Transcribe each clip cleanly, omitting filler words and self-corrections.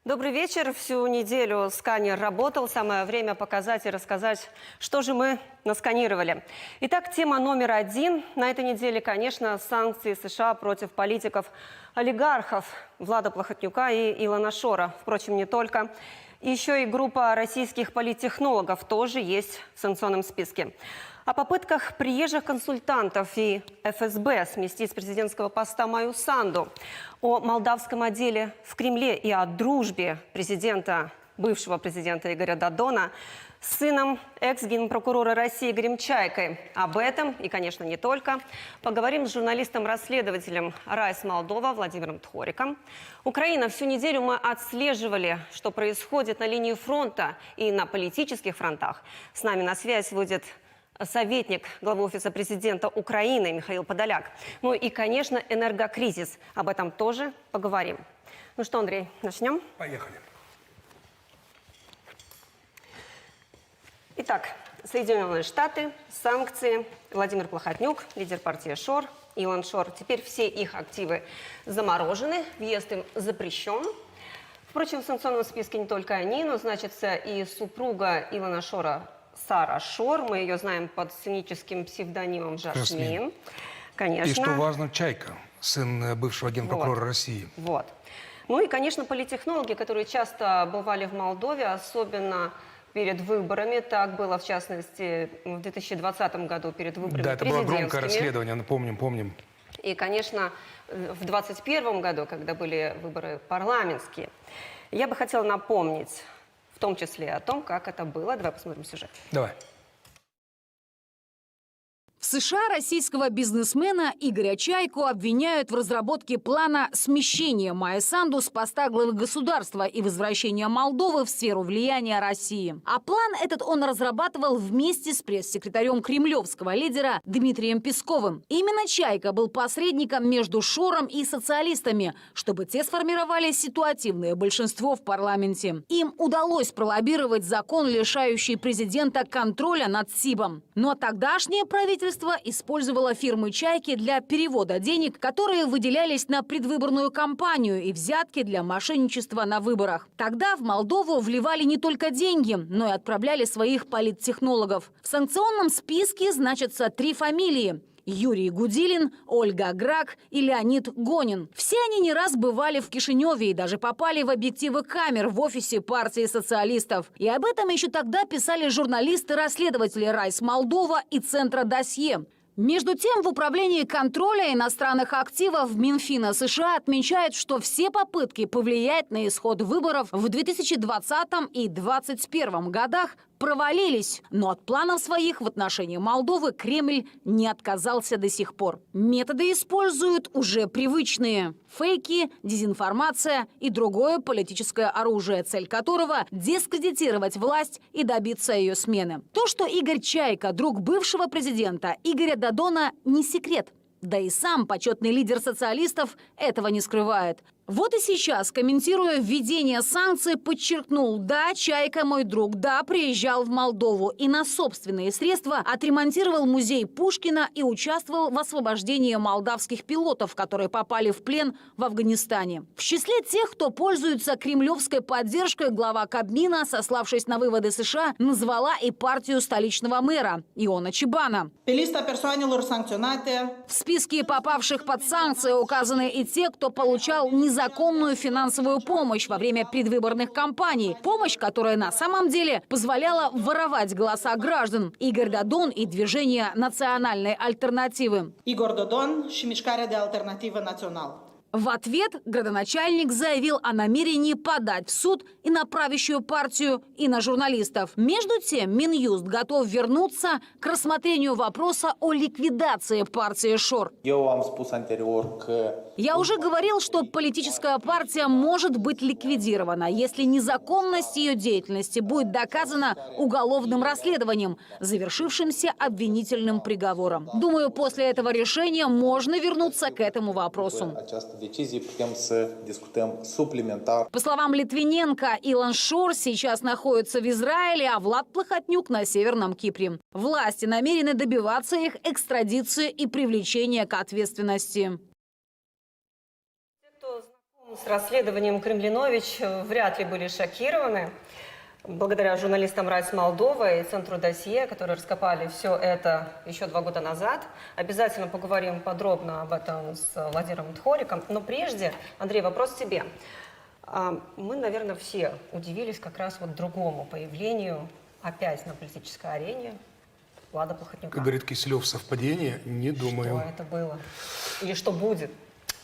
Добрый вечер. Всю неделю сканер работал. Самое время показать и рассказать, что же мы насканировали. Итак, тема номер один на этой неделе, конечно, санкции США против политиков-олигархов Влада Плохотнюка и Илона Шора. Впрочем, не только. Еще и группа российских политтехнологов тоже есть в санкционном списке. О попытках приезжих консультантов и ФСБ сместить с президентского поста Майю Санду, о молдавском отделе в Кремле и о дружбе бывшего президента Игоря Додона с сыном экс-генпрокурора России Игорем Чайкой. Об этом и, конечно, не только. Поговорим с журналистом-расследователем Райс Молдова Владимиром Тхориком. Украина. Всю неделю мы отслеживали, что происходит на линии фронта и на политических фронтах. С нами на связь выйдет советник главы Офиса президента Украины Михаил Подоляк. Ну и, конечно, энергокризис. Об этом тоже поговорим. Ну что, Андрей, начнем? Поехали. Итак, Соединенные Штаты, санкции, Владимир Плохотнюк, лидер партии Шор, Илон Шор. Теперь все их активы заморожены, въезд им запрещен. Впрочем, в санкционном списке не только они, но значится и супруга Илона Шора Сара Шор. Мы ее знаем под сценическим псевдонимом Жасмин. Конечно. И что важно, Чайка, сын бывшего генпрокурора России. Вот. Ну и, конечно, политтехнологи, которые часто бывали в Молдове, особенно перед выборами. Так было, в частности, в 2020 году перед выборами Да, это было президентскими. громкое расследование, помним. И, конечно, в 2021 году, когда были выборы парламентские. Я бы хотела напомнить, в том числе о том, как это было. Давай посмотрим сюжет. Давай. В США российского бизнесмена Игоря Чайку обвиняют в разработке плана смещения Майи Санду с поста главы государства и возвращения Молдовы в сферу влияния России. А план этот он разрабатывал вместе с пресс-секретарем кремлевского лидера Дмитрием Песковым. Именно Чайка был посредником между Шором и социалистами, чтобы те сформировали ситуативное большинство в парламенте. Им удалось пролоббировать закон, лишающий президента контроля над СИБом. Но тогдашнее правительство использовала фирмы «Чайки» для перевода денег, которые выделялись на предвыборную кампанию и взятки для мошенничества на выборах. Тогда в Молдову вливали не только деньги, но и отправляли своих политтехнологов. В санкционном списке значатся 3 фамилии – Юрий Гудилин, Ольга Грак и Леонид Гонин. Все они не раз бывали в Кишиневе и даже попали в объективы камер в офисе партии социалистов. И об этом еще тогда писали журналисты-расследователи Райс Молдова и Центра Досье. Между тем, в Управлении контроля иностранных активов Минфина США отмечают, что все попытки повлиять на исход выборов в 2020 и 2021 годах провалились. Но от планов своих в отношении Молдовы Кремль не отказался до сих пор. Методы используют уже привычные – фейки, дезинформация и другое политическое оружие, цель которого – дискредитировать власть и добиться ее смены. То, что Игорь Чайка – друг бывшего президента Игоря Додона, не секрет. Да и сам почетный лидер социалистов этого не скрывает. Вот и сейчас, комментируя введение санкций, подчеркнул: да, Чайка мой друг, да, приезжал в Молдову и на собственные средства отремонтировал музей Пушкина и участвовал в освобождении молдавских пилотов, которые попали в плен в Афганистане. В числе тех, кто пользуется кремлевской поддержкой, глава Кабмина, сославшись на выводы США, назвала и партию столичного мэра Иона Чибана. В списке попавших под санкции указаны и те, кто получал незаконную финансовую помощь во время предвыборных кампаний. Помощь, которая на самом деле позволяла воровать голоса граждан. Игорь Додон и движение национальной альтернативы. Игорь Додон и Мишкarea de Alternativă Națională. В ответ градоначальник заявил о намерении подать в суд и на правящую партию, и на журналистов. Между тем, Минюст готов вернуться к рассмотрению вопроса о ликвидации партии Шор. Я уже говорил, что политическая партия может быть ликвидирована, если незаконность ее деятельности будет доказана уголовным расследованием, завершившимся обвинительным приговором. Думаю, после этого решения можно вернуться к этому вопросу. По словам Литвиненко, Илон Шор сейчас находится в Израиле, а Влад Плохотнюк на Северном Кипре. Власти намерены добиваться их экстрадиции и привлечения к ответственности. Те, кто знаком С расследованием Кремлинович вряд ли были шокированы. Благодаря журналистам «Райс Молдова» и Центру «Досье», которые раскопали все это еще 2 года назад. Обязательно поговорим подробно об этом с Владимиром Тхориком. Но прежде, Андрей, вопрос тебе. Мы, наверное, все удивились как раз вот другому появлению опять на политической арене Влада Плохотнюка. Как говорит Киселев, совпадение? Не думаю. Что это было? Или что будет?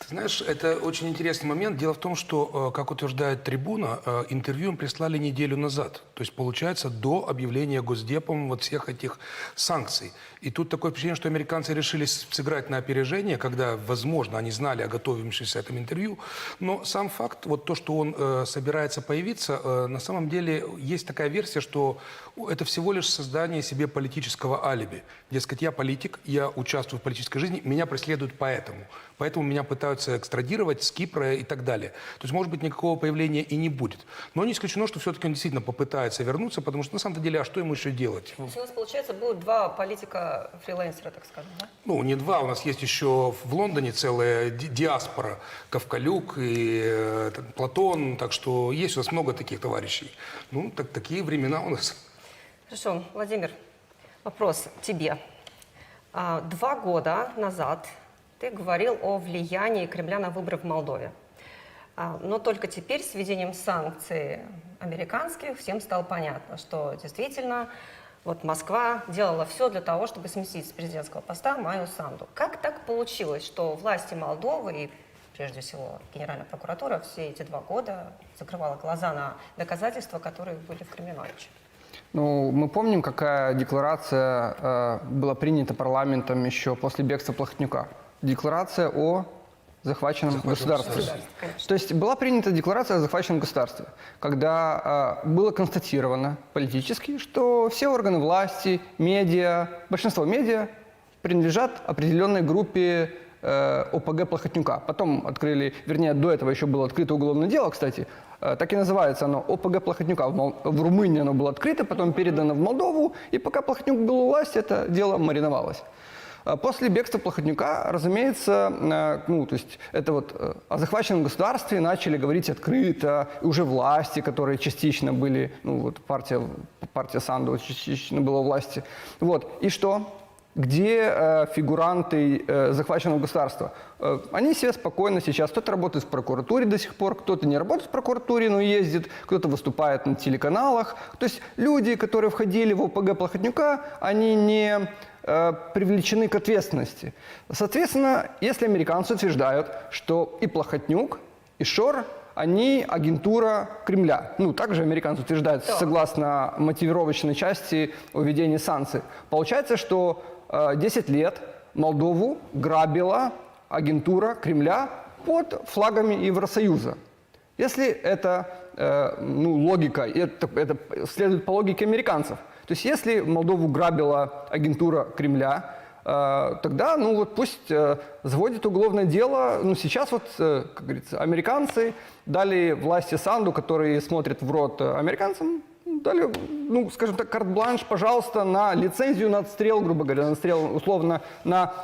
Ты знаешь, это очень интересный момент. Дело в том, что, как утверждает «Трибуна», интервью им прислали неделю назад. То есть, получается, до объявления Госдепом вот всех этих санкций. И тут такое впечатление, что американцы решили сыграть на опережение, когда, возможно, они знали о готовившемся этом интервью. Но сам факт, вот то, что он собирается появиться, на самом деле есть такая версия, что это всего лишь создание себе политического алиби. Дескать, я политик, я участвую в политической жизни, меня преследуют поэтому. Поэтому меня пытаются экстрадировать с Кипра и так далее. То есть, может быть, никакого появления и не будет. Но не исключено, что все-таки он действительно попытается вернуться, потому что, на самом деле, а что ему еще делать? То есть у нас, получается, будут 2 политика-фрилансера, так скажем, да? Ну, не 2. У нас есть еще в Лондоне целая диаспора. Ковкалюк и Платон. Так что есть у нас много таких товарищей. Ну, такие времена у нас. Хорошо, Владимир, вопрос тебе. 2 года назад ты говорил о влиянии Кремля на выборы в Молдове. Но только теперь с введением санкций американских всем стало понятно, что действительно вот Москва делала все для того, чтобы сместить с президентского поста Майю Санду. Как так получилось, что власти Молдовы и прежде всего Генеральная прокуратура все эти 2 года закрывала глаза на доказательства, которые были в Кремлиновиче? Ну, мы помним, какая декларация была принята парламентом еще после бегства Плохотнюка. Декларация о захваченном государстве. То есть была принята декларация о захваченном государстве, когда было констатировано политически, что все органы власти, медиа, большинство медиа принадлежат определенной группе ОПГ Плохотнюка. Потом открыли, вернее, до этого еще было открыто уголовное дело, кстати. Так и называется оно ОПГ Плохотнюка. В Румынии оно было открыто, потом передано в Молдову, и пока Плохотнюк был у власти, это дело мариновалось. После бегства Плохотнюка, разумеется, ну, то есть это вот о захваченном государстве начали говорить открыто, и уже власти, которые частично были, ну вот партия Санду частично была у власти. Вот, и что? Где фигуранты захваченного государства? Они себе спокойно сейчас, кто-то работает в прокуратуре до сих пор, кто-то не работает в прокуратуре, но ездит, кто-то выступает на телеканалах. То есть люди, которые входили в ОПГ Плохотнюка, они не привлечены к ответственности. Соответственно, если американцы утверждают, что и Плохотнюк, и Шор, они агентура Кремля. Ну, также американцы утверждают, согласно мотивировочной части о введении санкций. Получается, что 10 лет Молдову грабила агентура Кремля под флагами Евросоюза. Если это логика, это следует по логике американцев. То есть если Молдову грабила агентура Кремля, тогда, ну вот пусть заводит уголовное дело. Ну сейчас вот, как говорится, американцы дали власти Санду, которые смотрят в рот американцам, дали, ну, скажем так, карт-бланш, пожалуйста, на лицензию на отстрел, грубо говоря, на отстрел, условно, на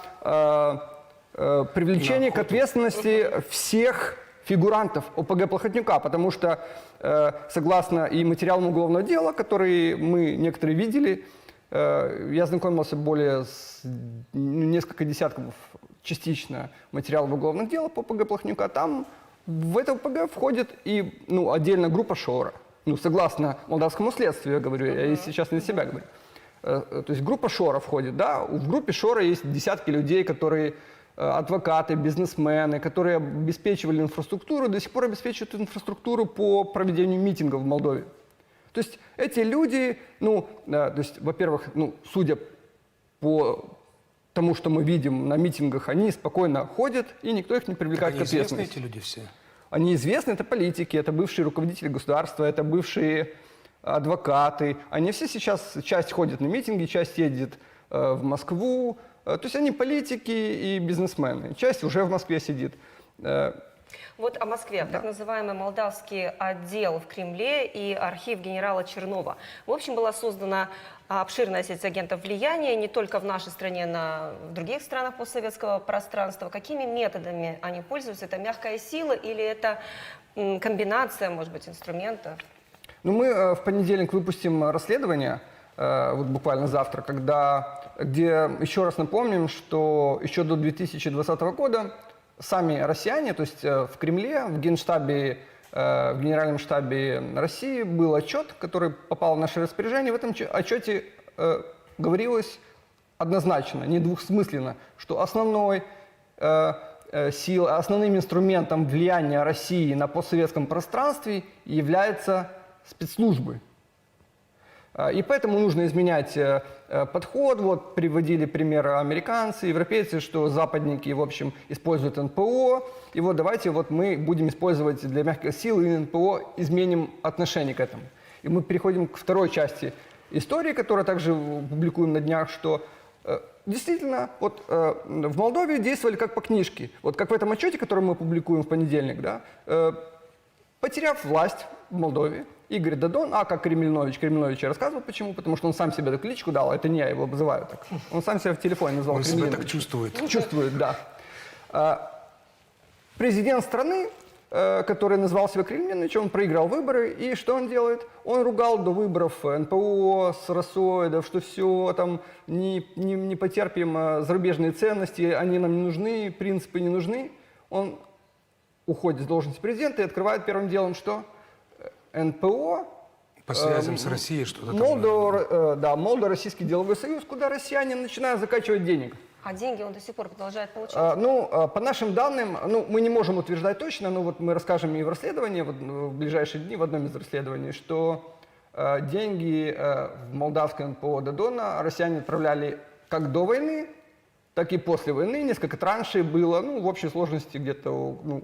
привлечение к ответственности всех фигурантов ОПГ Плохотнюка, потому что, согласно и материалам уголовного дела, которые мы некоторые видели, я знакомился более с несколько десятков частично материалов уголовных дел по ОПГ Плохотнюка, там в это ОПГ входит и, ну, отдельно группа Шора. Ну, согласно молдавскому следствию, я говорю, я сейчас не для себя говорю. То есть группа Шора входит, да, в группе Шора есть десятки людей, которые адвокаты, бизнесмены, которые обеспечивали инфраструктуру, до сих пор обеспечивают инфраструктуру по проведению митингов в Молдове. То есть эти люди, ну, то есть, во-первых, ну, судя по тому, что мы видим на митингах, они спокойно ходят, и никто их не привлекает к ответственности. Известны эти люди все? Они известны, это политики, это бывшие руководители государства, это бывшие адвокаты. Они все сейчас, часть ходит на митинги, часть едет в Москву. То есть они политики и бизнесмены. Часть уже в Москве сидит. Вот о Москве. Так называемый молдавский отдел в Кремле и архив генерала Чернова. В общем, была создана обширная сеть агентов влияния не только в нашей стране, но и в других странах постсоветского пространства. Какими методами они пользуются? Это мягкая сила или это комбинация, может быть, инструментов? Ну, мы в понедельник выпустим расследование, вот буквально завтра, где еще раз напомним, что еще до 2020 года сами россияне, то есть в Кремле, в Генштабе, в Генеральном штабе России был отчет, который попал в наше распоряжение. В этом отчете говорилось однозначно, недвусмысленно, что основным инструментом влияния России на постсоветском пространстве являются спецслужбы. И поэтому нужно изменять подход. Вот приводили примеры американцы, европейцы, что западники, в общем, используют НПО. И вот давайте вот мы будем использовать для мягкой силы и НПО, изменим отношение к этому. И мы переходим к второй части истории, которую также публикуем на днях, что действительно вот в Молдове действовали как по книжке. Вот как в этом отчете, который мы публикуем в понедельник, да, потеряв власть в Молдове, Игорь Додон, как Кремльнович я рассказывал, почему, потому что он сам себе эту кличку дал, это не я его обзываю так. Он сам себя в телефоне назвал Кремльнович. Он себя так чувствует. Чувствует, да. Президент страны, который назвал себя Кремльновичем, он проиграл выборы, и что он делает? Он ругал до выборов НПО, сарасоидов, что все, там, не потерпим зарубежные ценности, они нам не нужны, принципы не нужны. Он уходит с должности президента и открывает первым делом что? НПО. По связям с Россией что-то там. Молдо-Российский деловой союз, куда россияне начинают закачивать денег. А деньги он до сих пор продолжает получать? По нашим данным, мы не можем утверждать точно, но вот мы расскажем и в расследовании, в ближайшие дни, в одном из расследований, что деньги в молдавское НПО Додона россияне отправляли как до войны, так и после войны. Несколько траншей было, в общей сложности где-то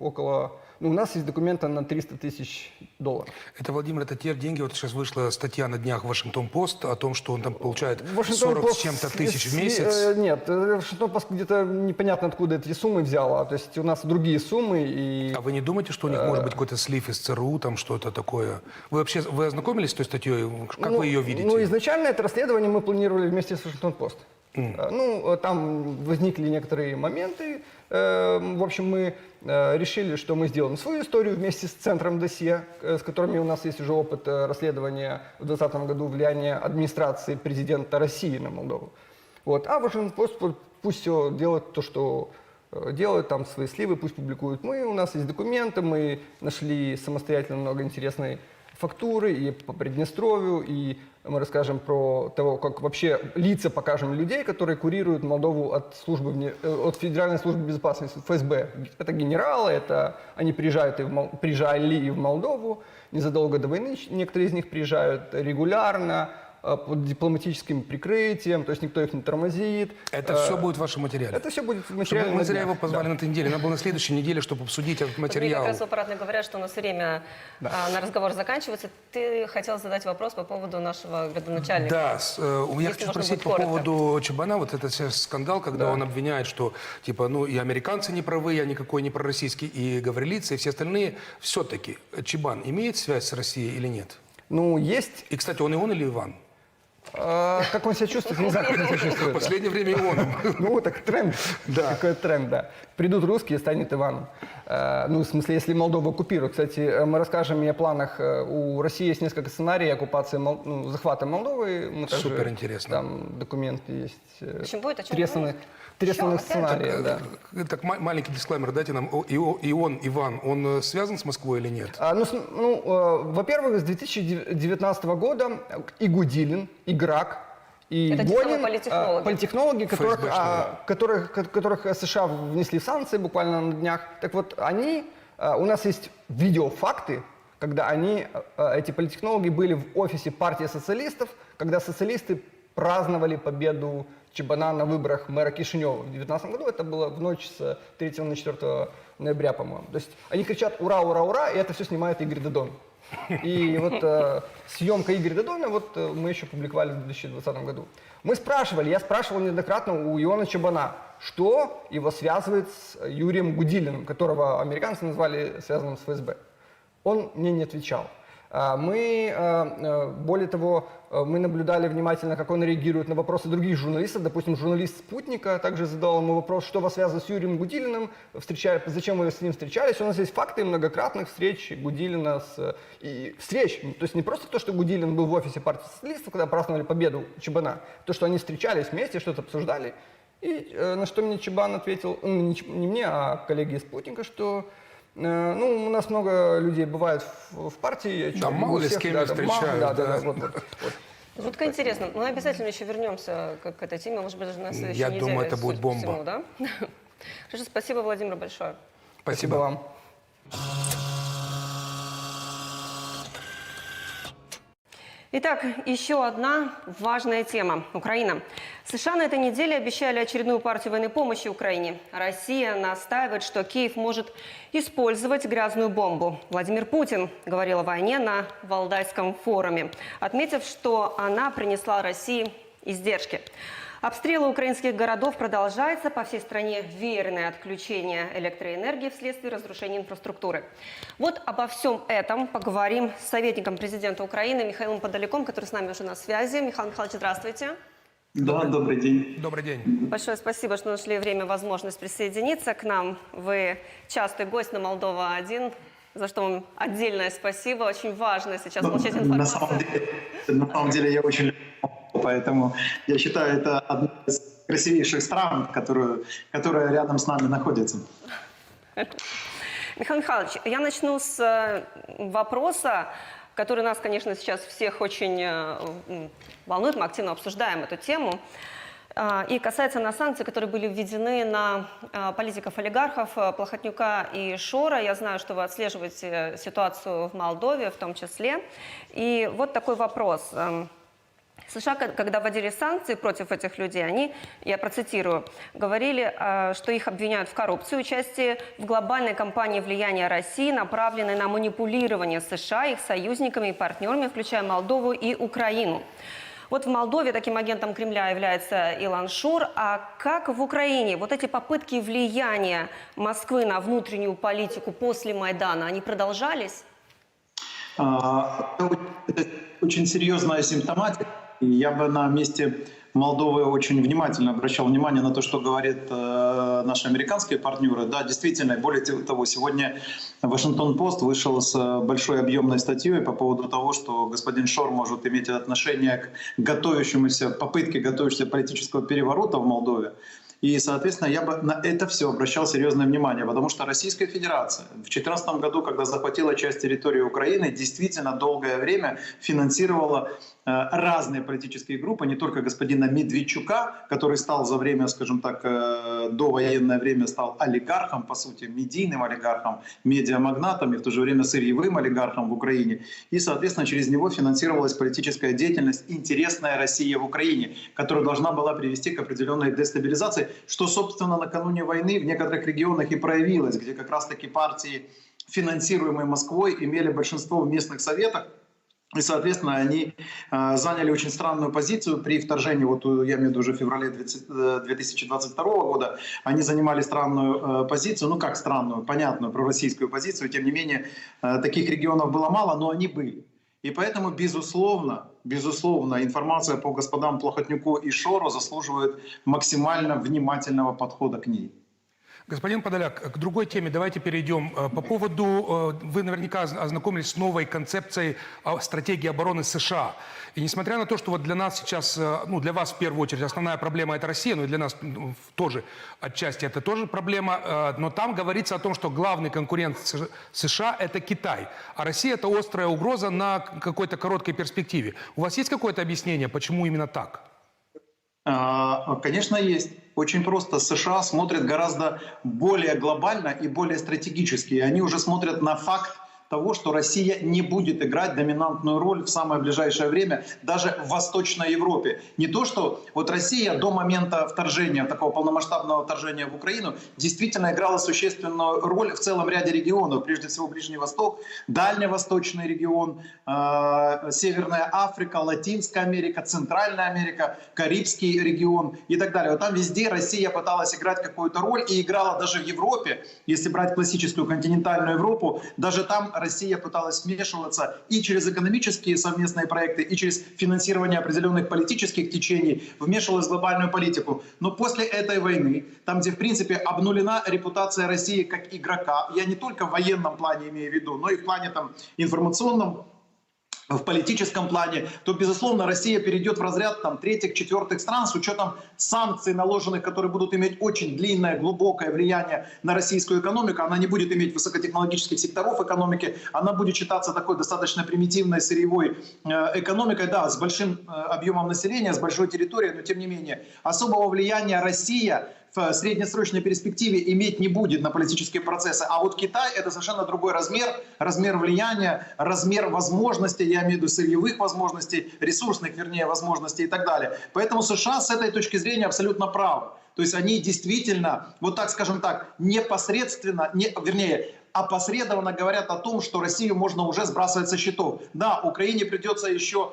около... у нас есть документы на $300 тысяч. Это, Владимир, это те деньги, вот сейчас вышла статья на днях в Вашингтон-Пост о том, что он там получает 40 с чем-то тысяч в месяц. Нет, Вашингтон-Пост где-то непонятно откуда эти суммы взяла. То есть у нас другие суммы. А вы не думаете, что у них может быть какой-то слив из ЦРУ, там что-то такое? Вы вообще ознакомились с той статьей? Как вы ее видите? Изначально это расследование мы планировали вместе с Вашингтон-Пост. Там возникли некоторые моменты. В общем, мы решили, что мы сделаем свою историю вместе с Центром досье, с которыми у нас есть уже опыт расследования в 2020 году влияния администрации президента России на Молдову. А Вашингтон-Пост пусть все делает то, что делают, там свои сливы, пусть публикуют. У нас есть документы, мы нашли самостоятельно много интересной фактуры и по Приднестровью, и мы расскажем про того, как вообще лица покажем людей, которые курируют Молдову от Федеральной службы безопасности, ФСБ. Это генералы, они приезжали и в Молдову незадолго до войны, некоторые из них приезжают регулярно, под дипломатическим прикрытием, то есть никто их не тормозит. Это все будет в вашем материале? Это все будет в материале. Мы зря его позвали на этой неделе. Надо было на следующей неделе, чтобы обсудить этот материал. Мне как раз в аппаратной говорят, что у нас время на разговор заканчивается. Ты хотел задать вопрос по поводу нашего градоначальника. Да, я хочу спросить по поводу Чебана. Вот этот сейчас скандал, когда он обвиняет, что типа, и американцы не правы, я никакой не пророссийский, и Гаврилица, и все остальные. Все-таки Чебан имеет связь с Россией или нет? Есть. И, кстати, он или Иван? Как он себя чувствует, не знаю, как он себя чувствует. В последнее время Иваном. Так тренд. Да. Какой тренд, да. Придут русские, станет Иваном. В смысле, если Молдову оккупируют. Кстати, мы расскажем и о планах. У России есть несколько сценариев оккупации, захвата Молдовы. Супер интересно. Там документы есть. В общем, будет о чем тресанных сценариев, да. Так, маленький дисклеймер дайте нам. Иван, он связан с Москвой или нет? Во-первых, с 2019 года и Гудилин, и Грак, и Гонин, политтехнологи, которых США внесли в санкции буквально на днях. Так вот, у нас есть видеофакты, когда эти политтехнологи были в офисе партии социалистов, когда социалисты праздновали победу Чебана на выборах мэра Кишинева в 2019 году. Это было в ночь с 3 на 4 ноября, по-моему. То есть они кричат «Ура, ура, ура!», и это все снимает Игорь Додон. И съемка Игоря Додона мы еще публиковали в 2020 году. Я спрашивал неоднократно у Иона Чебана, что его связывает с Юрием Гудилиным, которого американцы назвали связанным с ФСБ. Он мне не отвечал. Более того, мы наблюдали внимательно, как он реагирует на вопросы других журналистов. Допустим, журналист «Спутника» также задал ему вопрос, что вас связывает с Юрием Гудилиным, зачем вы с ним встречались. У нас есть факты многократных встреч Гудилина встреч. То есть не просто то, что Гудилин был в офисе партии социалистов, когда праздновали победу Чебана, то, что они встречались вместе, что-то обсуждали. И на что мне Чебан ответил, не мне, а коллеги из «Спутника», что у нас много людей бывает в партии. Да, мало ли с кем встречают. Жутко интересно. Мы обязательно еще вернемся к этой теме, может быть, даже на следующей неделе. Я думаю, это будет бомба. Всему, да? Хорошо, спасибо, Владимир, большое. Спасибо вам. Итак, еще одна важная тема – Украина. США на этой неделе обещали очередную партию военной помощи Украине. Россия настаивает, что Киев может использовать грязную бомбу. Владимир Путин говорил о войне на Валдайском форуме, отметив, что она принесла России издержки. Обстрелы украинских городов продолжаются. По всей стране веерное отключение электроэнергии вследствие разрушения инфраструктуры. Вот обо всем этом поговорим с советником президента Украины Михаилом Подоляком, который с нами уже на связи. Михаил Михайлович, здравствуйте. Да, добрый день. Добрый день. Большое спасибо, что нашли время, возможность присоединиться к нам. Вы частый гость на Молдова-1, за что вам отдельное спасибо. Очень важно сейчас получать информацию. На самом деле я очень люблю, поэтому я считаю, это одна из красивейших стран, которая рядом с нами находится. Михаил Михайлович, я начну с вопроса, который нас, конечно, сейчас всех очень волнует. Мы активно обсуждаем эту тему. И касается на санкций, которые были введены на политиков-олигархов Плохотнюка и Шора. Я знаю, что вы отслеживаете ситуацию в Молдове в том числе. И вот такой вопрос. США, когда вводили санкции против этих людей, они, я процитирую, говорили, что их обвиняют в коррупции, участии в глобальной кампании влияния России, направленной на манипулирование США, их союзниками и партнерами, включая Молдову и Украину. Вот в Молдове таким агентом Кремля является Илон Шор. А как в Украине вот эти попытки влияния Москвы на внутреннюю политику после Майдана, они продолжались? Это очень серьезная симптоматика. И я бы на месте Молдовы очень внимательно обращал внимание на то, что говорят наши американские партнеры. Да, действительно, более того, сегодня Вашингтон-Пост вышел с большой объемной статьей по поводу того, что господин Шор может иметь отношение к попытке готовящегося политического переворота в Молдове. И, соответственно, я бы на это все обращал серьезное внимание, потому что Российская Федерация в 2014 году, когда захватила часть территории Украины, действительно долгое время финансировала разные политические группы, не только господина Медведчука, который стал за время, скажем так, довоенное время стал олигархом, по сути, медийным олигархом, медиамагнатом и в то же время сырьевым олигархом в Украине. И, соответственно, через него финансировалась политическая деятельность «Интересная Россия в Украине», которая должна была привести к определенной дестабилизации, что, собственно, накануне войны в некоторых регионах и проявилось, где как раз-таки партии, финансируемые Москвой, имели большинство в местных советах. И, соответственно, они заняли очень странную позицию при вторжении, вот я имею в виду уже в феврале 2022 года, они занимали странную позицию, ну как странную, понятную, пророссийскую позицию, тем не менее, таких регионов было мало, но они были. И поэтому, безусловно, информация по господам Плохотнюку и Шору заслуживает максимально внимательного подхода к ней. Господин Подоляк, к другой теме давайте перейдем. По поводу, вы наверняка ознакомились с новой концепцией стратегии обороны США. И несмотря на то, что вот для нас сейчас, ну для вас в первую очередь основная проблема это Россия, но и для нас тоже отчасти это тоже проблема, но там говорится о том, что главный конкурент США это Китай, а Россия это острая угроза на какой-то короткой перспективе. У вас есть какое-то объяснение, почему именно так? Конечно, есть. Очень просто. США смотрят гораздо более глобально и более стратегически. Они уже смотрят на факт того, что Россия не будет играть доминантную роль в самое ближайшее время даже в Восточной Европе. Не то, что вот Россия до момента вторжения, такого полномасштабного вторжения в Украину, действительно играла существенную роль в целом ряде регионов, прежде всего Ближний Восток, Дальневосточный регион, Северная Африка, Латинская Америка, Центральная Америка, Карибский регион и так далее. Вот там везде Россия пыталась играть какую-то роль и играла даже в Европе, если брать классическую континентальную Европу, даже там Россия пыталась вмешиваться и через экономические совместные проекты, и через финансирование определенных политических течений, вмешивалась в глобальную политику. Но после этой войны, там, где в принципе обнулена репутация России как игрока, я не только в военном плане имею в виду, но и в плане там информационном, в политическом плане, то, безусловно, Россия перейдет в разряд там, третьих, четвертых стран с учетом санкций, наложенных, которые будут иметь очень длинное, глубокое влияние на российскую экономику. Она не будет иметь высокотехнологических секторов экономики, она будет считаться такой достаточно примитивной сырьевой экономикой, да, с большим объемом населения, с большой территорией, но тем не менее. Особого влияния Россия в среднесрочной перспективе иметь не будет на политические процессы. А вот Китай — это совершенно другой размер влияния, размер возможностей, я имею в виду сырьевых возможностей, ресурсных, вернее, возможностей и так далее. Поэтому США с этой точки зрения абсолютно правы. То есть они действительно, вот так скажем так, непосредственно, опосредованно говорят о том, что Россию можно уже сбрасывать со счетов. Да, Украине придется еще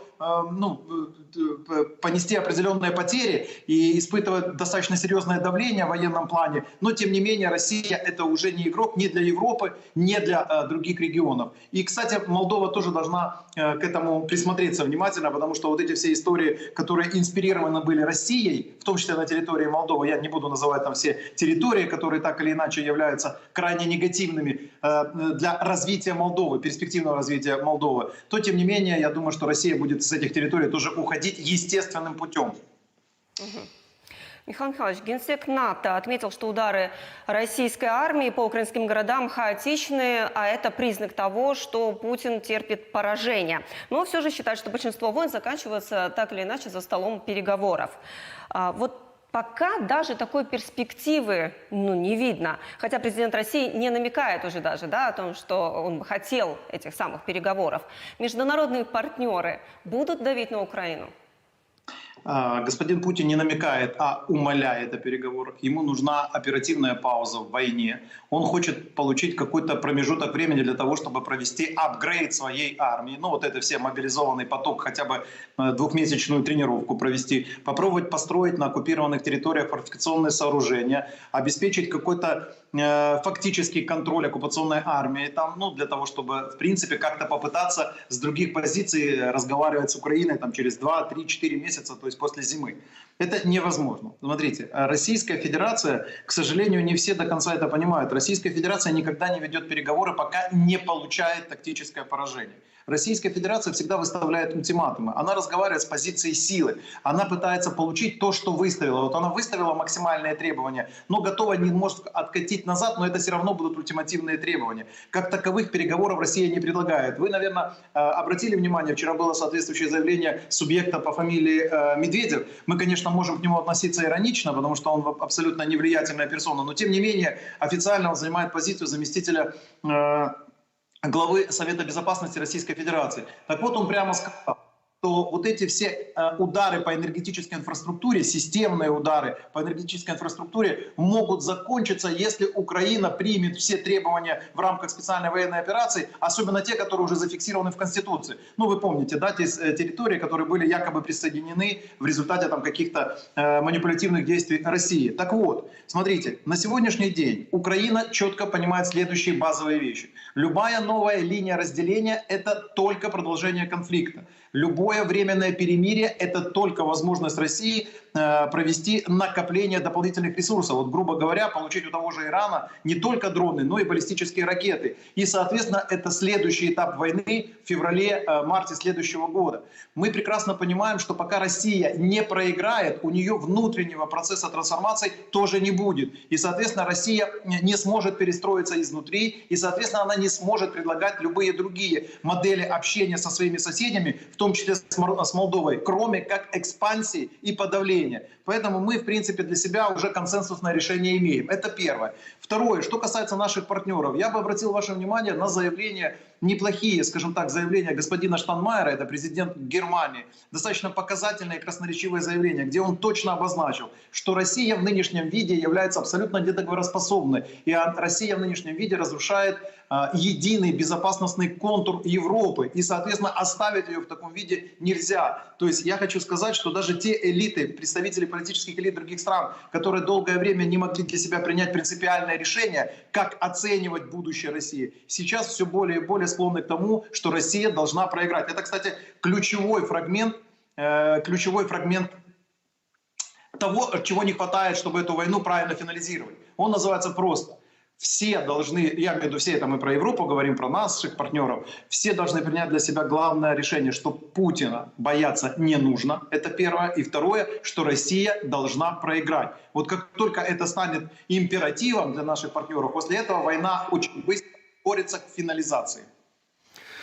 понести определенные потери и испытывать достаточно серьезное давление в военном плане, но тем не менее Россия — это уже не игрок ни для Европы, ни для других регионов. И, кстати, Молдова тоже должна к этому присмотреться внимательно, потому что вот эти все истории, которые инспирированы были Россией, в том числе на территории Молдовы, я не буду называть там все территории, которые так или иначе являются крайне негативными для развития Молдовы, перспективного развития Молдовы, то, тем не менее, я думаю, что Россия будет с этих территорий тоже уходить естественным путем. Михаил Михайлович, генсек НАТО отметил, что удары российской армии по украинским городам хаотичны, а это признак того, что Путин терпит поражение. Но все же считает, что большинство войн заканчиваются так или иначе за столом переговоров. Вот пока даже такой перспективы не видно. Хотя президент России не намекает уже даже о том, что он бы хотел этих самых переговоров. Международные партнеры будут давить на Украину? Господин Путин не намекает, а умаляет о переговорах. Ему нужна оперативная пауза в войне. Он хочет получить какой-то промежуток времени для того, чтобы провести апгрейд своей армии. Ну вот это все мобилизованный поток, хотя бы двухмесячную тренировку провести. Попробовать построить на оккупированных территориях фортификационные сооружения. Обеспечить какой-то фактический контроль оккупационной армии. Там, для того, чтобы в принципе как-то попытаться с других позиций разговаривать с Украиной там, через 2, 3, 4 месяца, то есть после зимы. Это невозможно. Смотрите, Российская Федерация, к сожалению, не все до конца это понимают. Российская Федерация никогда не ведет переговоры, пока не получает тактическое поражение. Российская Федерация всегда выставляет ультиматумы. Она разговаривает с позиции силы. Она пытается получить то, что выставила. Вот она выставила максимальные требования, но готова, не может откатить назад, но это все равно будут ультимативные требования. Как таковых переговоров Россия не предлагает. Вы, наверное, обратили внимание, вчера было соответствующее заявление субъекта по фамилии Медведев. Мы, конечно, можем к нему относиться иронично, потому что он абсолютно невлиятельная персона, но тем не менее официально он занимает позицию заместителя главы Совета Безопасности Российской Федерации. Так вот, он прямо сказал, что вот эти все удары по энергетической инфраструктуре, системные удары по энергетической инфраструктуре могут закончиться, если Украина примет все требования в рамках специальной военной операции, особенно те, которые уже зафиксированы в Конституции. Вы помните, да, те территории, которые были якобы присоединены в результате там каких-то манипулятивных действий России. Так вот, смотрите, на сегодняшний день Украина четко понимает следующие базовые вещи. Любая новая линия разделения – это только продолжение конфликта. Любое временное перемирие – это только возможность России провести накопление дополнительных ресурсов. Вот, грубо говоря, получить у того же Ирана не только дроны, но и баллистические ракеты. И, соответственно, это следующий этап войны в феврале-марте следующего года. Мы прекрасно понимаем, что пока Россия не проиграет, у нее внутреннего процесса трансформации тоже не будет. И, соответственно, Россия не сможет перестроиться изнутри, и, соответственно, она не сможет предлагать любые другие модели общения со своими соседями, в том числе с Молдовой, кроме как экспансии и подавления. Поэтому мы, в принципе, для себя уже консенсусное решение имеем. Это первое. Второе, что касается наших партнеров. Я бы обратил ваше внимание на заявление неплохие, скажем так, заявления господина Штайнмайера, это президент Германии, достаточно показательное и красноречивое заявление, где он точно обозначил, что Россия в нынешнем виде является абсолютно недоговороспособной, и Россия в нынешнем виде разрушает единый безопасностный контур Европы, и, соответственно, оставить ее в таком виде нельзя. То есть я хочу сказать, что даже те элиты, представители политических элит других стран, которые долгое время не могли для себя принять принципиальное решение, как оценивать будущее России, сейчас все более и более склонны к тому, что Россия должна проиграть. Это, кстати, ключевой фрагмент того, чего не хватает, чтобы эту войну правильно финализировать. Он называется просто: все должны, я имею в виду все, это мы про Европу говорим, про наших партнеров, все должны принять для себя главное решение, что Путина бояться не нужно, это первое. И второе, что Россия должна проиграть. Вот как только это станет императивом для наших партнеров, после этого война очень быстро борется к финализации.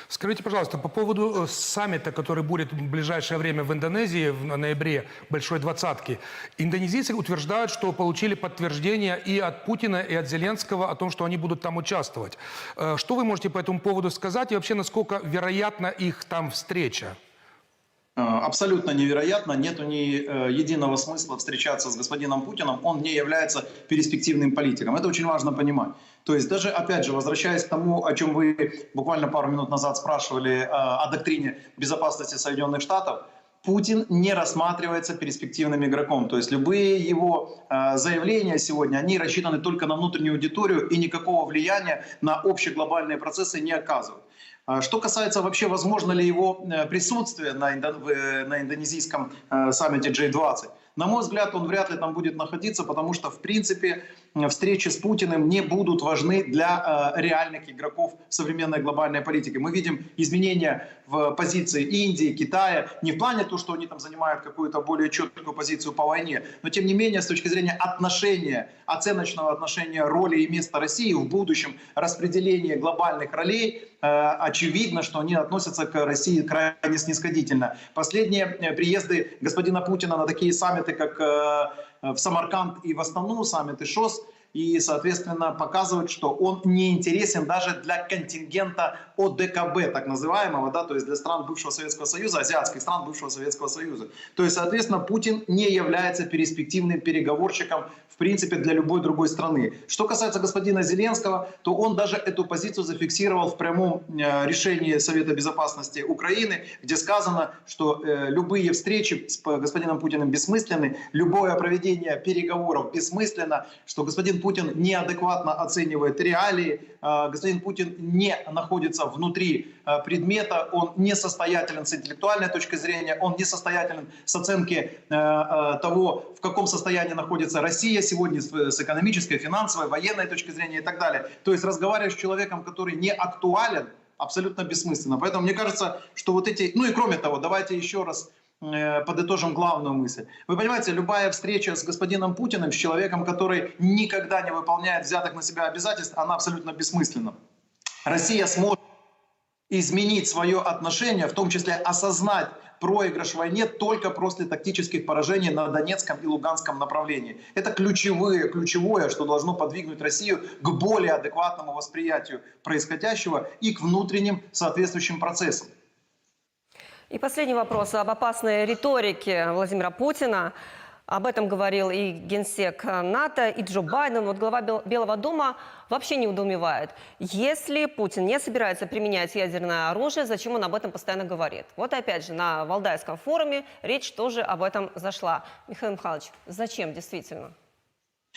Скажите, пожалуйста, по поводу саммита, который будет в ближайшее время в Индонезии, в ноябре, Большой Двадцатки. Индонезийцы утверждают, что получили подтверждение и от Путина, и от Зеленского о том, что они будут там участвовать. Что вы можете по этому поводу сказать и вообще, насколько вероятна их там встреча? Абсолютно невероятно, нету ни единого смысла встречаться с господином Путиным, он не является перспективным политиком. Это очень важно понимать. То есть даже, опять же, возвращаясь к тому, о чем вы буквально пару минут назад спрашивали, о доктрине безопасности Соединенных Штатов, Путин не рассматривается перспективным игроком. То есть любые его заявления сегодня, они рассчитаны только на внутреннюю аудиторию и никакого влияния на общеглобальные процессы не оказывают. Что касается вообще, возможно ли его присутствие на индонезийском саммите G20, на мой взгляд, он вряд ли там будет находиться, потому что, в принципе, встречи с Путиным не будут важны для реальных игроков современной глобальной политики. Мы видим изменения в позиции Индии, Китая, не в плане того, что они там занимают какую-то более четкую позицию по войне, но тем не менее, с точки зрения отношения, оценочного отношения роли и места России в будущем распределении глобальных ролей, очевидно, что они относятся к России крайне снисходительно. Последние приезды господина Путина на такие саммиты, как в Самарканд и в Астану, саммиты ШОС, и, соответственно, показывают, что он не интересен даже для контингента ОДКБ, так называемого, да, то есть для стран бывшего Советского Союза, азиатских стран бывшего Советского Союза. То есть, соответственно, Путин не является перспективным переговорщиком, в принципе, для любой другой страны. Что касается господина Зеленского, то он даже эту позицию зафиксировал в прямом решении Совета Безопасности Украины, где сказано, что любые встречи с господином Путиным бессмысленны, любое проведение переговоров бессмысленно, что господин Путин неадекватно оценивает реалии, господин Путин не находится внутри предмета, он несостоятелен с интеллектуальной точки зрения, он несостоятелен с оценки того, в каком состоянии находится Россия сегодня с экономической, финансовой, военной точки зрения и так далее. То есть разговаривать с человеком, который не актуален, абсолютно бессмысленно. Поэтому мне кажется, что вот эти... Ну и кроме того, давайте еще раз подытожим главную мысль. Вы понимаете, любая встреча с господином Путиным, с человеком, который никогда не выполняет взятых на себя обязательств, она абсолютно бессмысленна. Россия сможет изменить свое отношение, в том числе осознать проигрыш в войне только после тактических поражений на Донецком и Луганском направлении. Это ключевое, что должно подвигнуть Россию к более адекватному восприятию происходящего и к внутренним соответствующим процессам. И последний вопрос об опасной риторике Владимира Путина. Об этом говорил и генсек НАТО, и Джо Байден. Вот глава Белого дома вообще не недоумевает. Если Путин не собирается применять ядерное оружие, зачем он об этом постоянно говорит? Вот опять же, на Валдайском форуме речь тоже об этом зашла. Михаил Михайлович, зачем действительно?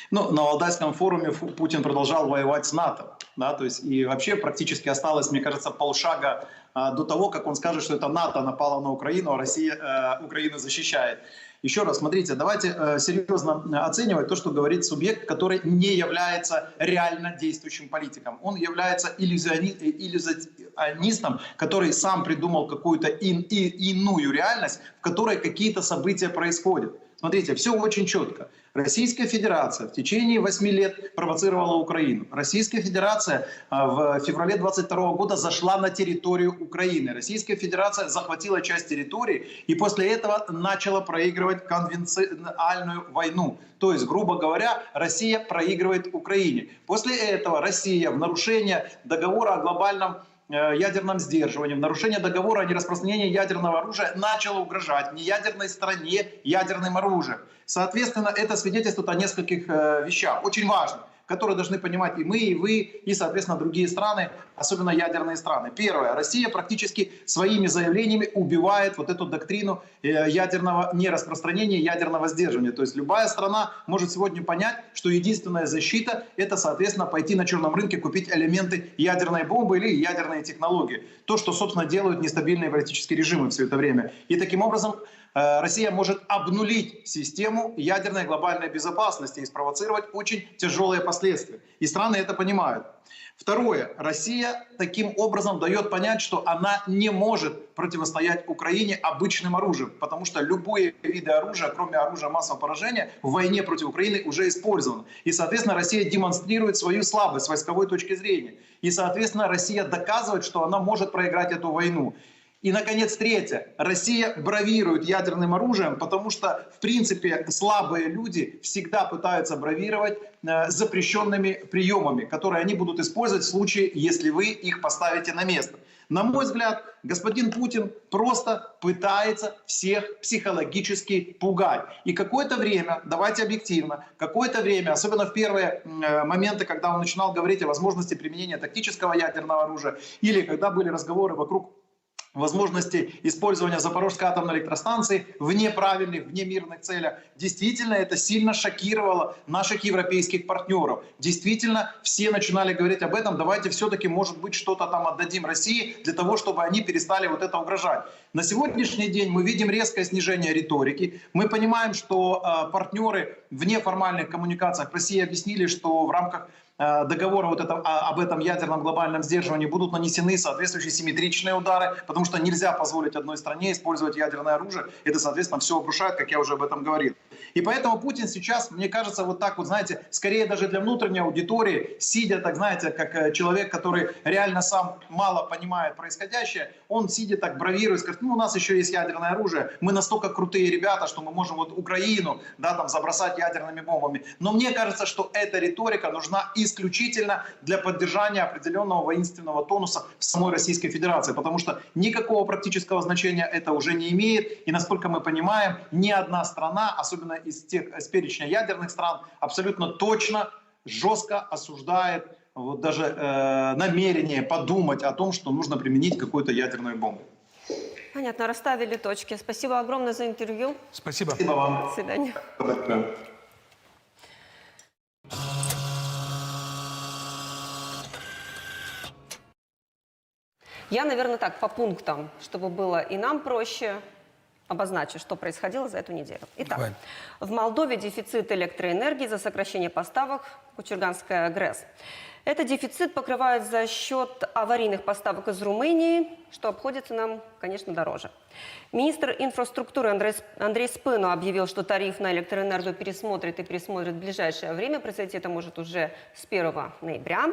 Ну, на Валдайском форуме Путин продолжал воевать с НАТО. Да, то есть, и вообще практически осталось, мне кажется, полшага до того, как он скажет, что это НАТО напало на Украину, а Россия Украину защищает. Еще раз, смотрите, давайте серьезно оценивать то, что говорит субъект, который не является реально действующим политиком. Он является иллюзионистом, который сам придумал какую-то иную реальность, в которой какие-то события происходят. Смотрите, все очень четко. Российская Федерация в течение 8 лет провоцировала Украину. Российская Федерация в феврале 22 года зашла на территорию Украины. Российская Федерация захватила часть территории и после этого начала проигрывать конвенциональную войну. То есть, грубо говоря, Россия проигрывает Украине. После этого Россия в нарушение договора о глобальном ядерном сдерживании, в нарушение договора о нераспространении ядерного оружия начало угрожать не ядерной стране ядерным оружием. Соответственно, это свидетельствует о нескольких вещах, очень важных, которые должны понимать и мы, и вы, и, соответственно, другие страны, особенно ядерные страны. Первое. Россия практически своими заявлениями убивает вот эту доктрину ядерного нераспространения, ядерного сдерживания. То есть любая страна может сегодня понять, что единственная защита – это, соответственно, пойти на черном рынке купить элементы ядерной бомбы или ядерные технологии. То, что, собственно, делают нестабильные политические режимы все это время. И таким образом Россия может обнулить систему ядерной глобальной безопасности и спровоцировать очень тяжелые последствия. И страны это понимают. Второе. Россия таким образом дает понять, что она не может противостоять Украине обычным оружием, потому что любые виды оружия, кроме оружия массового поражения, в войне против Украины уже использованы. И, соответственно, Россия демонстрирует свою слабость с войсковой точки зрения. И, соответственно, Россия доказывает, что она может проиграть эту войну. И, наконец, третье. Россия бравирует ядерным оружием, потому что, в принципе, слабые люди всегда пытаются бравировать запрещенными приемами, которые они будут использовать в случае, если вы их поставите на место. На мой взгляд, господин Путин просто пытается всех психологически пугать. И какое-то время, давайте объективно, какое-то время, особенно в первые моменты, когда он начинал говорить о возможности применения тактического ядерного оружия, или когда были разговоры вокруг возможности использования Запорожской атомной электростанции в неправильных, в немирных целях. Действительно, это сильно шокировало наших европейских партнеров. Действительно, все начинали говорить об этом. Давайте все-таки, может быть, что-то там отдадим России для того, чтобы они перестали вот это угрожать. На сегодняшний день мы видим резкое снижение риторики. Мы понимаем, что партнеры в неформальных коммуникациях России объяснили, что в рамках договора об этом ядерном глобальном сдерживании будут нанесены соответствующие симметричные удары, потому что нельзя позволить одной стране использовать ядерное оружие. Это, соответственно, все обрушает, как я уже об этом говорил. И поэтому Путин сейчас, мне кажется, вот так вот, знаете, скорее даже для внутренней аудитории, сидя, так знаете, как человек, который реально сам мало понимает происходящее, он сидя так бравирует, скажет, ну, у нас еще есть ядерное оружие, мы настолько крутые ребята, что мы можем вот Украину, да, там, забросать ядерными бомбами. Но мне кажется, что эта риторика нужна исключительно для поддержания определенного воинственного тонуса в самой Российской Федерации, потому что никакого практического значения это уже не имеет. И, насколько мы понимаем, ни одна страна, особенно из перечня ядерных стран, абсолютно точно, жестко осуждает вот даже намерение подумать о том, что нужно применить какую-то ядерную бомбу. Понятно, расставили точки. Спасибо огромное за интервью. Спасибо. Спасибо вам. До свидания. Я, наверное, так, по пунктам, чтобы было и нам проще, обозначу, что происходило за эту неделю. Итак, Давай. в Молдове дефицит электроэнергии за сокращение поставок Кучурганская ГРЭС. Этот дефицит покрывают за счет аварийных поставок из Румынии, что обходится нам, конечно, дороже. Министр инфраструктуры Андрей Спыну объявил, что тариф на электроэнергию пересмотрит в ближайшее время. Произойти это может уже с 1 ноября.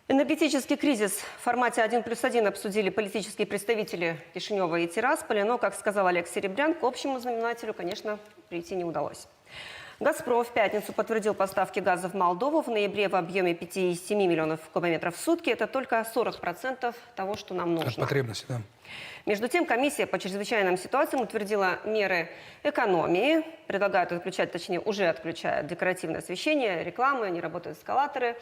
Энергетический кризис в формате 1+1 обсудили политические представители Кишинева и Тирасполя, но, как сказал Олег Серебрян, к общему знаменателю, конечно, прийти не удалось. «Газпром» в пятницу подтвердил поставки газа в Молдову в ноябре в объеме 5,7 миллионов кубометров в сутки. Это только 40% того, что нам нужно. От потребности, да. Между тем, комиссия по чрезвычайным ситуациям утвердила меры экономии. Предлагают отключать, точнее, уже отключают декоративное освещение, рекламы, не работают эскалаторы.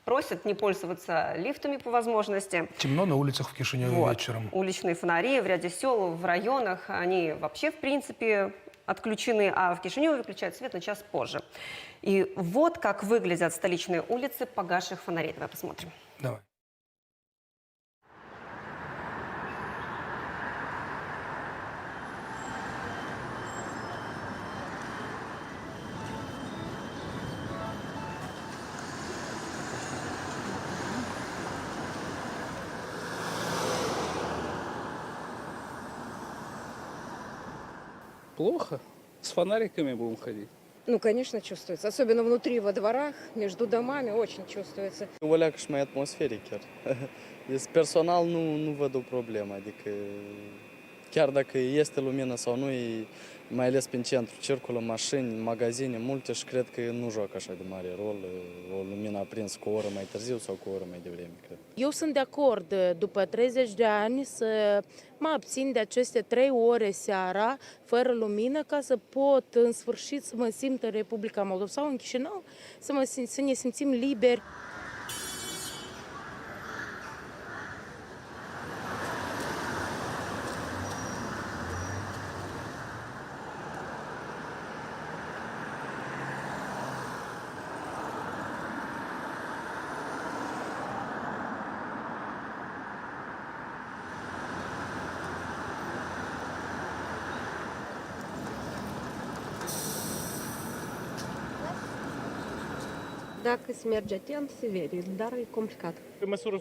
Просят не пользоваться лифтами по возможности. Темно на улицах в Кишиневе вечером. Уличные фонари в ряде сел, в районах, они вообще, в принципе, отключены, а в Кишиневе выключают свет на час позже. И вот как выглядят столичные улицы погасших фонарей. Давай посмотрим. Давай. Плохо. С фонариками будем ходить. Ну, конечно, чувствуется. Особенно внутри, во дворах, между domами очень чувствуется. O leacă și mai atmosferic chiar. Deci personal nu văd o problemă, adică chiar dacă este lumină sau nu, mai ales prin centru, circulă mașini, magazine multe și cred că nu joacă așa de mare rol o lumină aprinsă cu o oră mai târziu sau cu o oră mai devreme, cred. Eu sunt de acord, după 30 de ani, să mă abțin de aceste 3 ore seara, fără lumină, ca să pot, în sfârșit, să mă simt în Republica Moldova sau în Chișinău, să ne simțim liberi. Dacă se merge atent, se vede, dar e complicat. E o măsură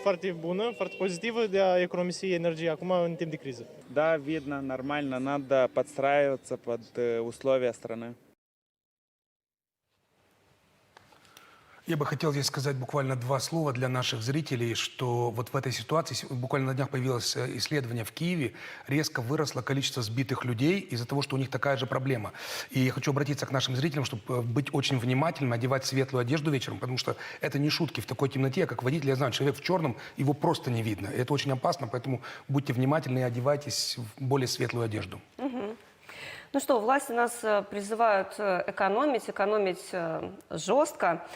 foarte bună, foarte pozitivă de a economisi energie acum în timp de criză. Да, видно, нормально, надо подстраиваться под условия страны. Я бы хотел здесь сказать буквально 2 слова для наших зрителей, что вот в этой ситуации, буквально на днях появилось исследование в Киеве, резко выросло количество сбитых людей из-за того, что у них такая же проблема. И я хочу обратиться к нашим зрителям, чтобы быть очень внимательным, одевать светлую одежду вечером, потому что это не шутки в такой темноте, как водитель, я знаю, человек в черном, его просто не видно. И это очень опасно, поэтому будьте внимательны и одевайтесь в более светлую одежду. Ну что, власти нас призывают экономить жестко.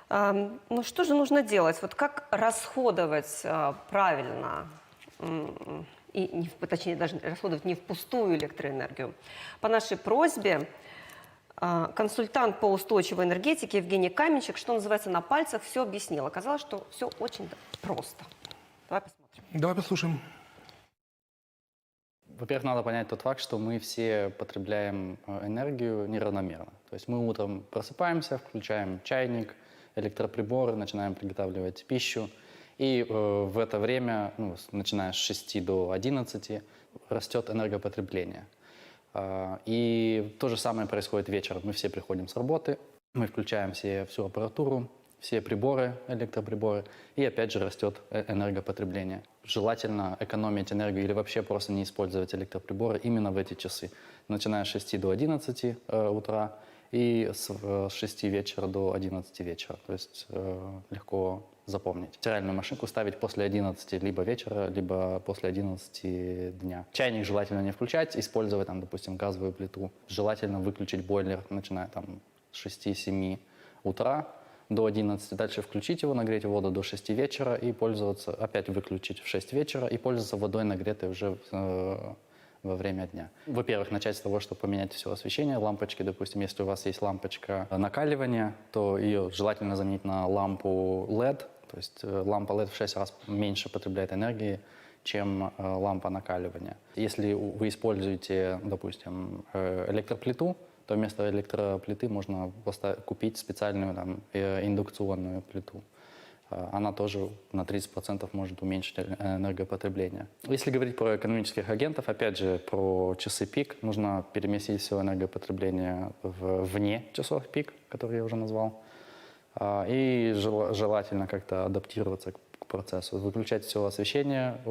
Ну что же нужно делать? Вот как расходовать правильно, и точнее даже расходовать не впустую электроэнергию? По нашей просьбе консультант по устойчивой энергетике Евгений Каменщик, что называется, на пальцах все объяснил. Оказалось, что все очень просто. Давай посмотрим. Давай послушаем. Во-первых, надо понять тот факт, что мы все потребляем энергию неравномерно. То есть мы утром просыпаемся, включаем чайник, электроприборы, начинаем приготавливать пищу. И в это время, начиная с 6 до 11, растет энергопотребление. И то же самое происходит вечером. Мы все приходим с работы, мы включаем всю аппаратуру, все приборы, электроприборы, и опять же растет энергопотребление. Желательно экономить энергию или вообще просто не использовать электроприборы именно в эти часы, начиная с 6 до 11 утра и с 6 вечера до 11 вечера. То есть легко запомнить. Стиральную машинку ставить после 11 либо вечера, либо после 11 дня. Чайник желательно не включать, использовать, допустим, газовую плиту. Желательно выключить бойлер, начиная с 6-7 утра до 11. Дальше включить его, нагреть воду до 6 вечера и пользоваться, опять выключить в 6 вечера и пользоваться водой, нагретой уже во время дня. Во-первых, начать с того, что поменять все освещение, лампочки, допустим, если у вас есть лампочка накаливания, то ее желательно заменить на лампу LED, то есть лампа LED в 6 раз меньше потребляет энергии, чем лампа накаливания. Если вы используете, допустим, электроплиту, то вместо электроплиты можно купить специальную индукционную плиту. Она тоже на 30% может уменьшить энергопотребление. Если говорить про экономических агентов, опять же, про часы пик, нужно переместить все энергопотребление вне часов пик, которые я уже назвал, и желательно как-то адаптироваться к процессу. Выключать все освещение,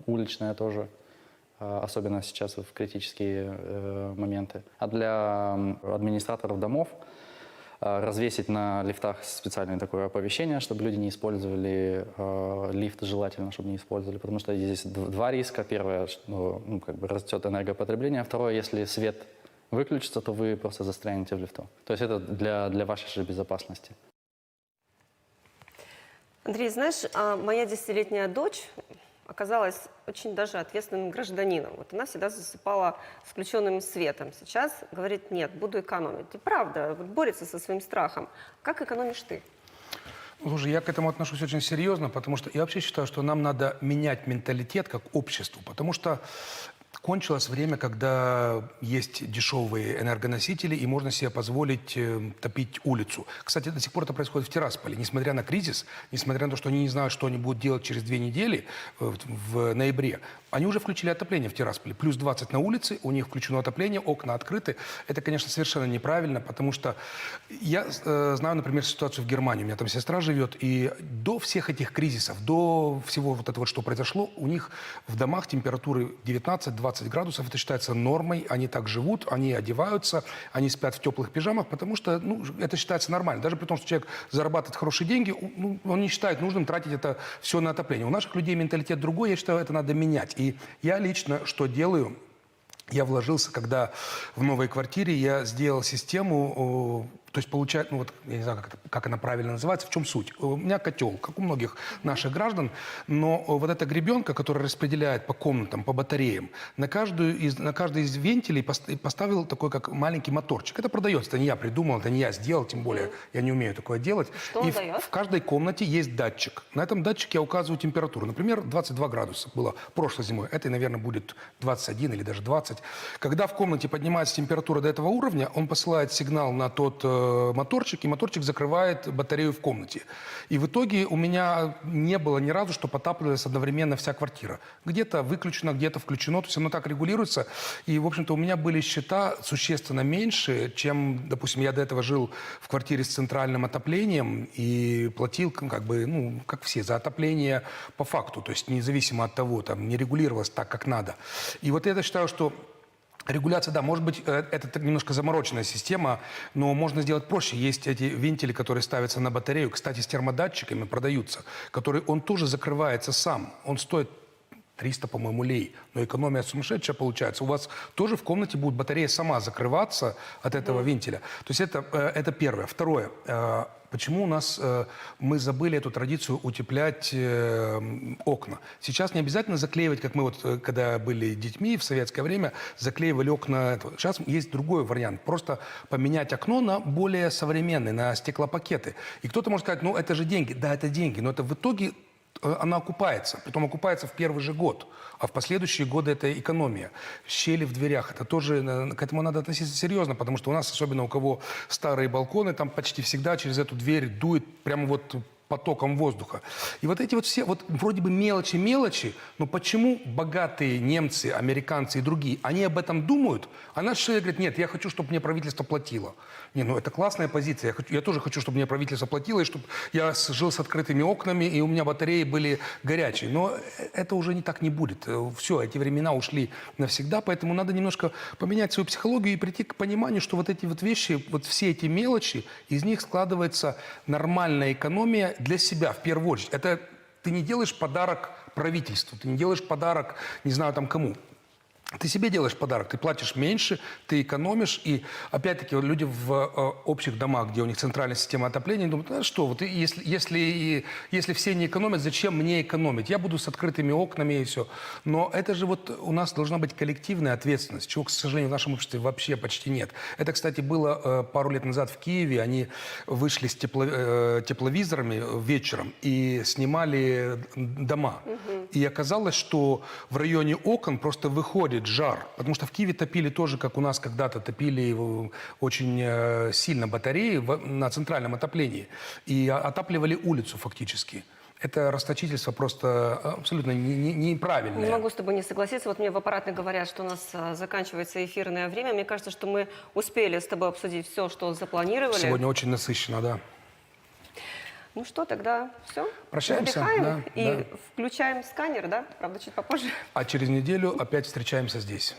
уличное тоже, особенно сейчас в критические моменты. А для администраторов домов развесить на лифтах специальное такое оповещение, чтобы люди не использовали лифт, желательно, чтобы не использовали, потому что здесь 2 риска. Первое, растет энергопотребление, а второе, если свет выключится, то вы просто застрянете в лифту. То есть это для вашей же безопасности. Андрей, знаешь, моя 10-летняя дочь оказалась очень даже ответственным гражданином. Вот она всегда засыпала с включенным светом. Сейчас говорит, нет, буду экономить. И правда, борется со своим страхом. Как экономишь ты? Слушай, я к этому отношусь очень серьезно, потому что я вообще считаю, что нам надо менять менталитет как обществу, потому что кончилось время, когда есть дешевые энергоносители, и можно себе позволить топить улицу. Кстати, до сих пор это происходит в Тирасполе. Несмотря на кризис, несмотря на то, что они не знают, что они будут делать через 2 недели, в ноябре, они уже включили отопление в Тирасполе. Плюс 20 на улице, у них включено отопление, окна открыты. Это, конечно, совершенно неправильно, потому что я знаю, например, ситуацию в Германии. У меня там сестра живет, и до всех этих кризисов, до всего вот этого, что произошло, у них в домах температуры 19-20 20 градусов, это считается нормой, они так живут, они одеваются, они спят в теплых пижамах, потому что это считается нормально. Даже при том, что человек зарабатывает хорошие деньги, он не считает нужным тратить это все на отопление. У наших людей менталитет другой, я считаю, это надо менять. И я лично что делаю? Я вложился, когда в новой квартире я сделал систему, то есть получается, я не знаю, как она правильно называется, в чем суть. У меня котел, как у многих наших граждан, но вот эта гребенка, которая распределяет по комнатам, по батареям, на каждый из вентилей поставил такой, как маленький моторчик. Это продается, это не я придумал, это не я сделал, тем более я не умею такое делать. Что он дает? В каждой комнате есть датчик. На этом датчике я указываю температуру. Например, 22 градуса было прошлой зимой. Это, наверное, будет 21 или даже 20. Когда в комнате поднимается температура до этого уровня, он посылает сигнал на тот моторчик, и моторчик закрывает батарею в комнате. И в итоге у меня не было ни разу, что отапливалась одновременно вся квартира. Где-то выключено, где-то включено, то есть оно так регулируется. И, в общем-то, у меня были счета существенно меньше, чем, допустим, я до этого жил в квартире с центральным отоплением и платил, как все, за отопление по факту, то есть независимо от того, там, не регулировалось так, как надо. И вот я считаю, что регуляция, да, может быть, это немножко замороченная система, но можно сделать проще. Есть эти вентили, которые ставятся на батарею, кстати, с термодатчиками продаются, который он тоже закрывается сам. Он стоит 300, по-моему, лей, но экономия сумасшедшая получается. У вас тоже в комнате будет батарея сама закрываться от этого вентиля. То есть это первое. Второе. Почему у нас мы забыли эту традицию утеплять окна? Сейчас не обязательно заклеивать, как мы когда были детьми в советское время, заклеивали окна. Сейчас есть другой вариант. Просто поменять окно на более современное, на стеклопакеты. И кто-то может сказать, это же деньги. Да, это деньги, но это в итоге она окупается. Притом окупается в первый же год. А в последующие годы это экономия. Щели в дверях. Это тоже, к этому надо относиться серьезно, потому что у нас, особенно у кого старые балконы, там почти всегда через эту дверь дует прямо потоком воздуха. И вот эти все, вроде бы мелочи, но почему богатые немцы, американцы и другие, они об этом думают, а наш человек говорит, нет, я хочу, чтобы мне правительство платило. Это классная позиция. Я тоже хочу, чтобы мне правительство платило, и чтобы я жил с открытыми окнами, и у меня батареи были горячие. Но это уже так не будет. Все, эти времена ушли навсегда, поэтому надо немножко поменять свою психологию и прийти к пониманию, что эти вещи, все эти мелочи, из них складывается нормальная экономия для себя, в первую очередь. Это ты не делаешь подарок правительству, ты не делаешь подарок, не знаю, кому. Ты себе делаешь подарок, ты платишь меньше, ты экономишь. И опять-таки люди в общих домах, где у них центральная система отопления, думают, если все не экономят, зачем мне экономить? Я буду с открытыми окнами и все. Но это же у нас должна быть коллективная ответственность, чего, к сожалению, в нашем обществе вообще почти нет. Это, кстати, было пару лет назад в Киеве. Они вышли с тепловизорами вечером и снимали дома. И оказалось, что в районе окон просто выходит жар. Потому что в Киеве топили тоже, как у нас когда-то топили очень сильно батареи на центральном отоплении. И отапливали улицу фактически. Это расточительство просто абсолютно неправильное. Не могу с тобой не согласиться. Мне в аппаратной говорят, что у нас заканчивается эфирное время. Мне кажется, что мы успели с тобой обсудить все, что запланировали. Сегодня очень насыщенно, да. Ну что, тогда все? Прощаемся. Выдыхаем и включаем сканер, да? Правда, чуть попозже. А через неделю опять встречаемся здесь.